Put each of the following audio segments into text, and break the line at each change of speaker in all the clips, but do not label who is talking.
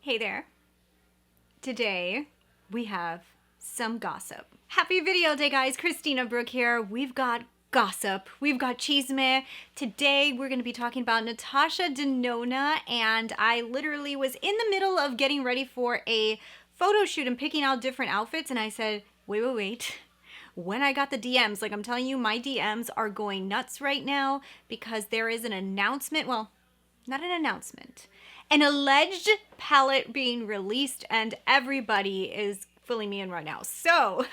Hey there. Today we have some gossip. Happy video day, guys. Christina, Brooke here. We've got gossip. We've got chisme. Today we're going to be talking about Natasha Denona, and I literally was in the middle of getting ready for a photo shoot and picking out different outfits, and I said, wait. When I got the DMs, like I'm telling you, my DMs are going nuts right now because there is an announcement. Well, not an announcement. An alleged palette being released, and everybody is filling me in right now. So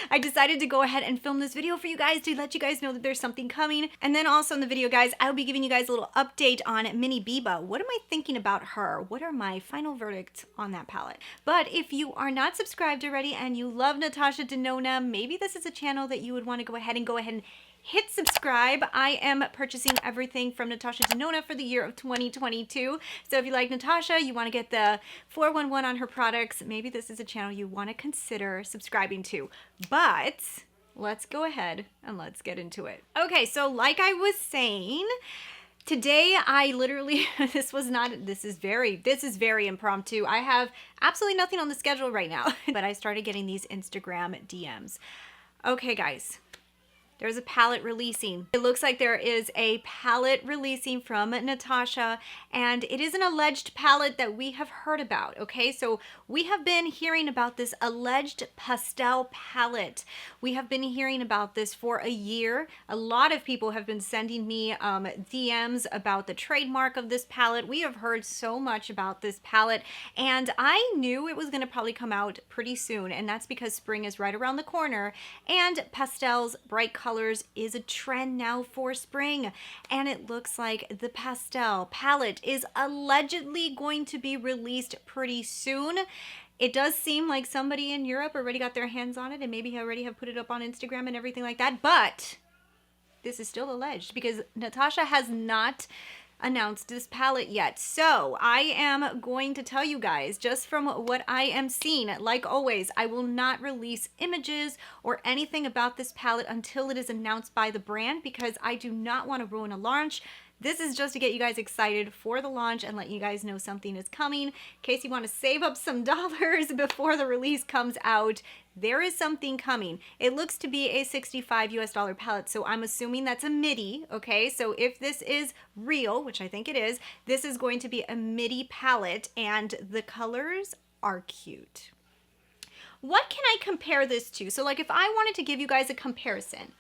I decided to go ahead and film this video for you guys to let you guys know that there's something coming. And then also in the video, guys, I'll be giving you guys a little update on mini Biba. What am I thinking about her? What are my final verdicts on that palette? But if you are not subscribed already and you love Natasha Denona, maybe this is a channel that you would want to go ahead and hit subscribe. I am purchasing everything from Natasha Denona for the year of 2022. So if you like Natasha, you want to get the 411 on her products, maybe this is a channel you want to consider subscribing to. But let's go ahead and let's get into it. Okay, so like I was saying, today I literally, this is very impromptu. I have absolutely nothing on the schedule right now, but I started getting these Instagram DMs. Okay, guys. There's a palette releasing. It looks like there is a palette releasing from Natasha, and it is an alleged palette that we have heard about, okay? So we have been hearing about this alleged pastel palette. We have been hearing about this for a year. A lot of people have been sending me DMs about the trademark of this palette. We have heard so much about this palette, and I knew it was gonna probably come out pretty soon, and that's because spring is right around the corner, and pastels, bright colors, is a trend now for spring, and it looks like the pastel palette is allegedly going to be released pretty soon. It does seem like somebody in Europe already got their hands on it and maybe already have put it up on Instagram and everything like that, but this is still alleged because Natasha has not announced this palette yet. So I am going to tell you guys, just from what I am seeing, like always, I will not release images or anything about this palette until it is announced by the brand because I do not want to ruin a launch. This is just to get you guys excited for the launch and let you guys know something is coming. In case you want to save up some dollars before the release comes out, there is something coming. It looks to be a $65 US palette, so I'm assuming that's a midi, okay? So if this is real, which I think it is, this is going to be a midi palette, and the colors are cute. What can I compare this to? So like if I wanted to give you guys a comparison,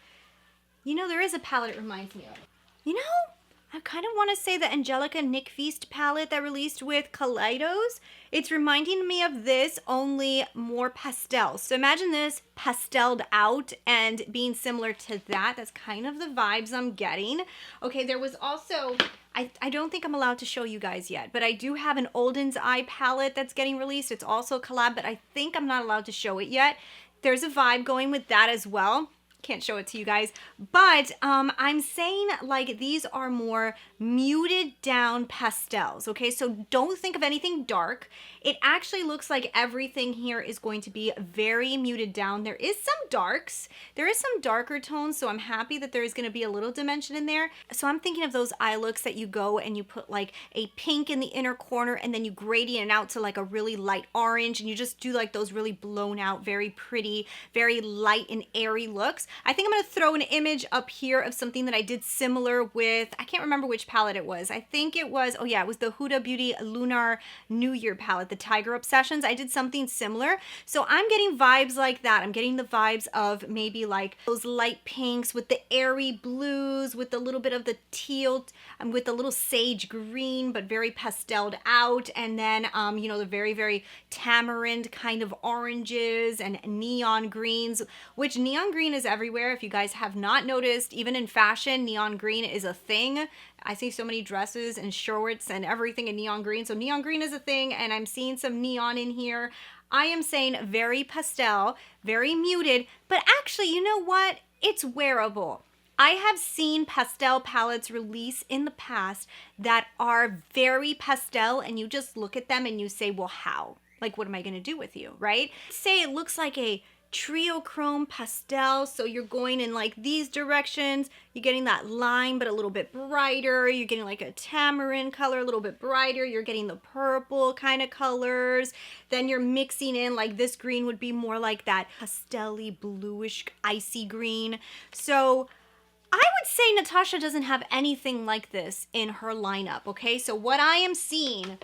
you know, there is a palette it reminds me of. You know, I kind of want to say the Angelica Nick Feast palette that released with Kaleidos. It's reminding me of this, only more pastel. So imagine this pasteled out and being similar to that. That's kind of the vibes I'm getting. Okay, there was also, I don't think I'm allowed to show you guys yet, but I do have an Olden's Eye palette that's getting released. It's also a collab, but I think I'm not allowed to show it yet. There's a vibe going with that as well. Can't show it to you guys, but I'm saying like these are more muted down pastels, okay? So don't think of anything dark. It actually looks like everything here is going to be very muted down. There is some darks. There is some darker tones, so I'm happy that there is going to be a little dimension in there. So I'm thinking of those eye looks that you go and you put like a pink in the inner corner and then you gradient out to like a really light orange, and you just do like those really blown out, very pretty, very light and airy looks. I think I'm going to throw an image up here of something that I did similar with, I can't remember which palette it was. I think it was, oh yeah, it was the Huda Beauty Lunar New Year palette, the Tiger Obsessions. I did something similar. So I'm getting vibes like that. I'm getting the vibes of maybe like those light pinks with the airy blues, with a little bit of the teal, with a little sage green, but very pasteled out. And then, you know, the very, very tamarind kind of oranges and neon greens, which neon green is everywhere. If you guys have not noticed, even in fashion, neon green is a thing. I see so many dresses and shorts and everything in neon green. So neon green is a thing, and I'm seeing some neon in here. I am saying very pastel, very muted, but actually, you know what? It's wearable. I have seen pastel palettes release in the past that are very pastel, and you just look at them and you say, well, how? Like, what am I going to do with you, right? Say it looks like a Trio Chrome Pastel. So you're going in like these directions. You're getting that lime, but a little bit brighter. You're getting like a tamarind color, a little bit brighter. You're getting the purple kind of colors. Then you're mixing in like this green would be more like that pastel-y, bluish, icy green. So I would say Natasha doesn't have anything like this in her lineup, okay? So what I am seeing,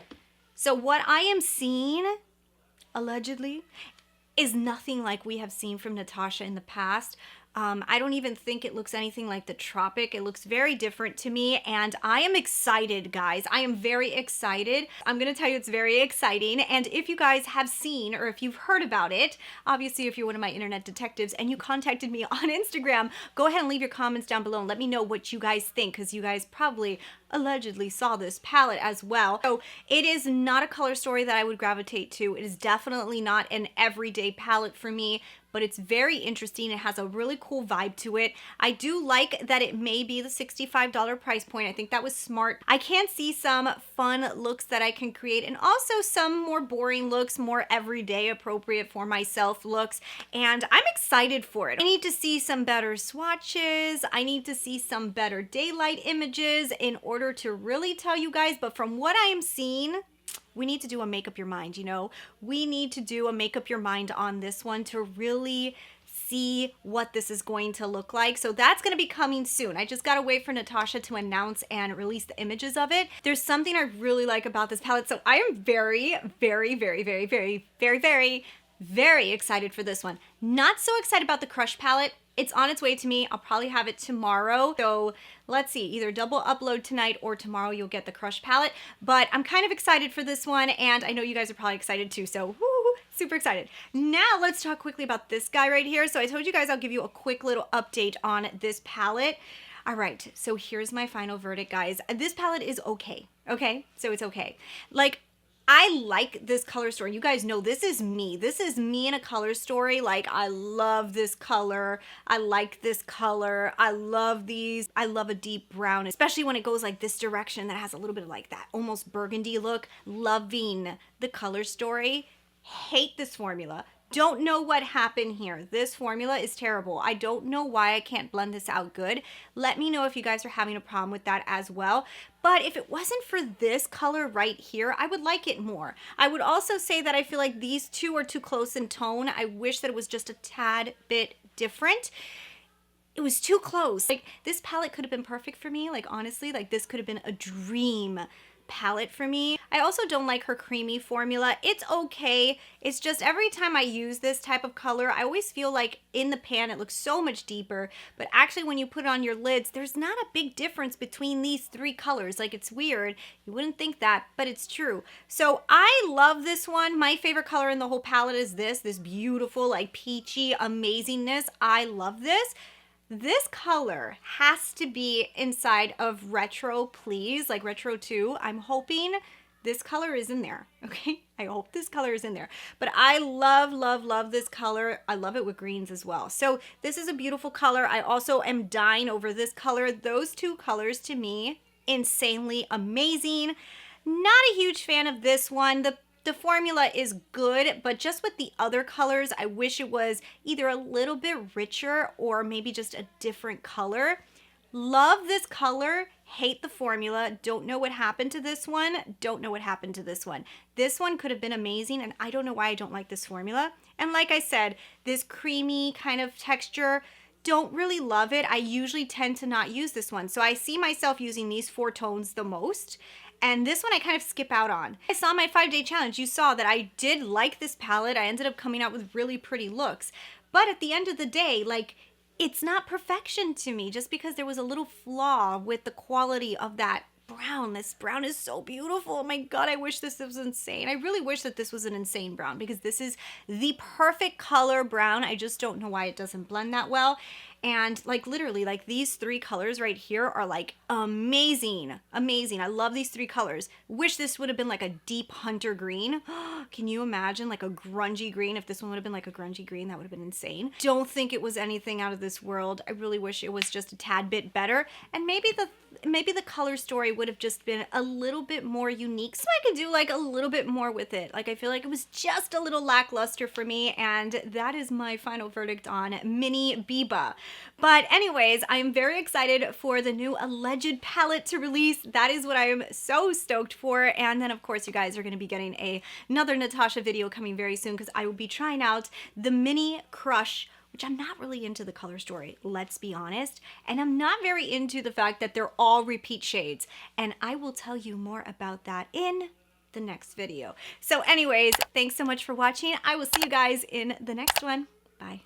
allegedly, is nothing like we have seen from Natasha in the past. I don't even think it looks anything like the Tropic. It looks very different to me, and I am excited, guys. I am very excited. I'm gonna tell you it's very exciting, and if you guys have seen or if you've heard about it, obviously if you're one of my internet detectives and you contacted me on Instagram, go ahead and leave your comments down below and let me know what you guys think, because you guys probably allegedly saw this palette as well. So it is not a color story that I would gravitate to. It is definitely not an everyday palette for me, but it's very interesting. It has a really cool vibe to it. I do like that it may be the $65 price point. I think that was smart. I can see some fun looks that I can create, and also some more boring looks, more everyday appropriate for myself looks, and I'm excited for it. I need to see some better swatches. I need to see some better daylight images in order to really tell you guys, but from what I am seeing, we need to do a make up your mind, you know? We need to do a make up your mind on this one to really see what this is going to look like. So that's going to be coming soon. I just got to wait for Natasha to announce and release the images of it. There's something I really like about this palette. So I am very, very, very, very, very, very, very, very excited for this one. Not so excited about the Crush palette. It's on its way to me. I'll probably have it tomorrow. So let's see, either double upload tonight or tomorrow you'll get the Crush palette. But I'm kind of excited for this one, and I know you guys are probably excited too. So woo, super excited. Now let's talk quickly about this guy right here. So I told you guys I'll give you a quick little update on this palette. All right, so here's my final verdict, guys. This palette is okay, okay? So it's okay. Like, I like this color story. You guys know this is me. This is me in a color story. Like, I love this color. I like this color. I love these. I love a deep brown, especially when it goes like this direction that has a little bit of like that almost burgundy look. Loving the color story. Hate this formula. Don't know what happened here. This formula is terrible. I don't know why I can't blend this out good. Let me know if you guys are having a problem with that as well. But if it wasn't for this color right here, I would like it more. I would also say that I feel like these two are too close in tone. I wish that it was just a tad bit different. It was too close. Like, this palette could have been perfect for me. Like, honestly, like this could have been a dream palette for me. I also don't like her creamy formula. It's okay. It's just every time I use this type of color, I always feel like in the pan it looks so much deeper, but actually when you put it on your lids, there's not a big difference between these three colors. Like, it's weird. You wouldn't think that, but it's true. So I love this one. My favorite color in the whole palette is this beautiful, like peachy amazingness. I love this. This color has to be inside of Retro Please, like Retro 2. I'm hoping this color is in there, okay? I hope this color is in there. But I love, love, love this color. I love it with greens as well. So this is a beautiful color. I also am dying over this color. Those two colors to me, insanely amazing. Not a huge fan of this one. The formula is good, but just with the other colors, I wish it was either a little bit richer or maybe just a different color. Love this color, hate the formula, don't know what happened to this one, don't know what happened to this one. This one could have been amazing, and I don't know why I don't like this formula. And like I said, this creamy kind of texture, don't really love it. I usually tend to not use this one. So I see myself using these four tones the most. And this one I kind of skip out on. I saw my 5-day challenge. You saw that I did like this palette. I ended up coming out with really pretty looks. But at the end of the day, like, it's not perfection to me just because there was a little flaw with the quality of that brown. This brown is so beautiful. Oh my God, I wish this was insane. I really wish that this was an insane brown because this is the perfect color brown. I just don't know why it doesn't blend that well. And like literally like these three colors right here are like amazing, amazing. I love these three colors. Wish this would have been like a deep hunter green. Can you imagine like a grungy green? If this one would have been like a grungy green, that would have been insane. Don't think it was anything out of this world. I really wish it was just a tad bit better. And maybe the color story would have just been a little bit more unique, so I could do like a little bit more with it. Like, I feel like it was just a little lackluster for me, and that is my final verdict on Mini Biba. But anyways, I am very excited for the new alleged palette to release. That is what I am so stoked for. And then of course you guys are going to be getting another Natasha video coming very soon, because I will be trying out the Mini Crush, which I'm not really into the color story, let's be honest. And I'm not very into the fact that they're all repeat shades. And I will tell you more about that in the next video. So anyways, thanks so much for watching. I will see you guys in the next one. Bye.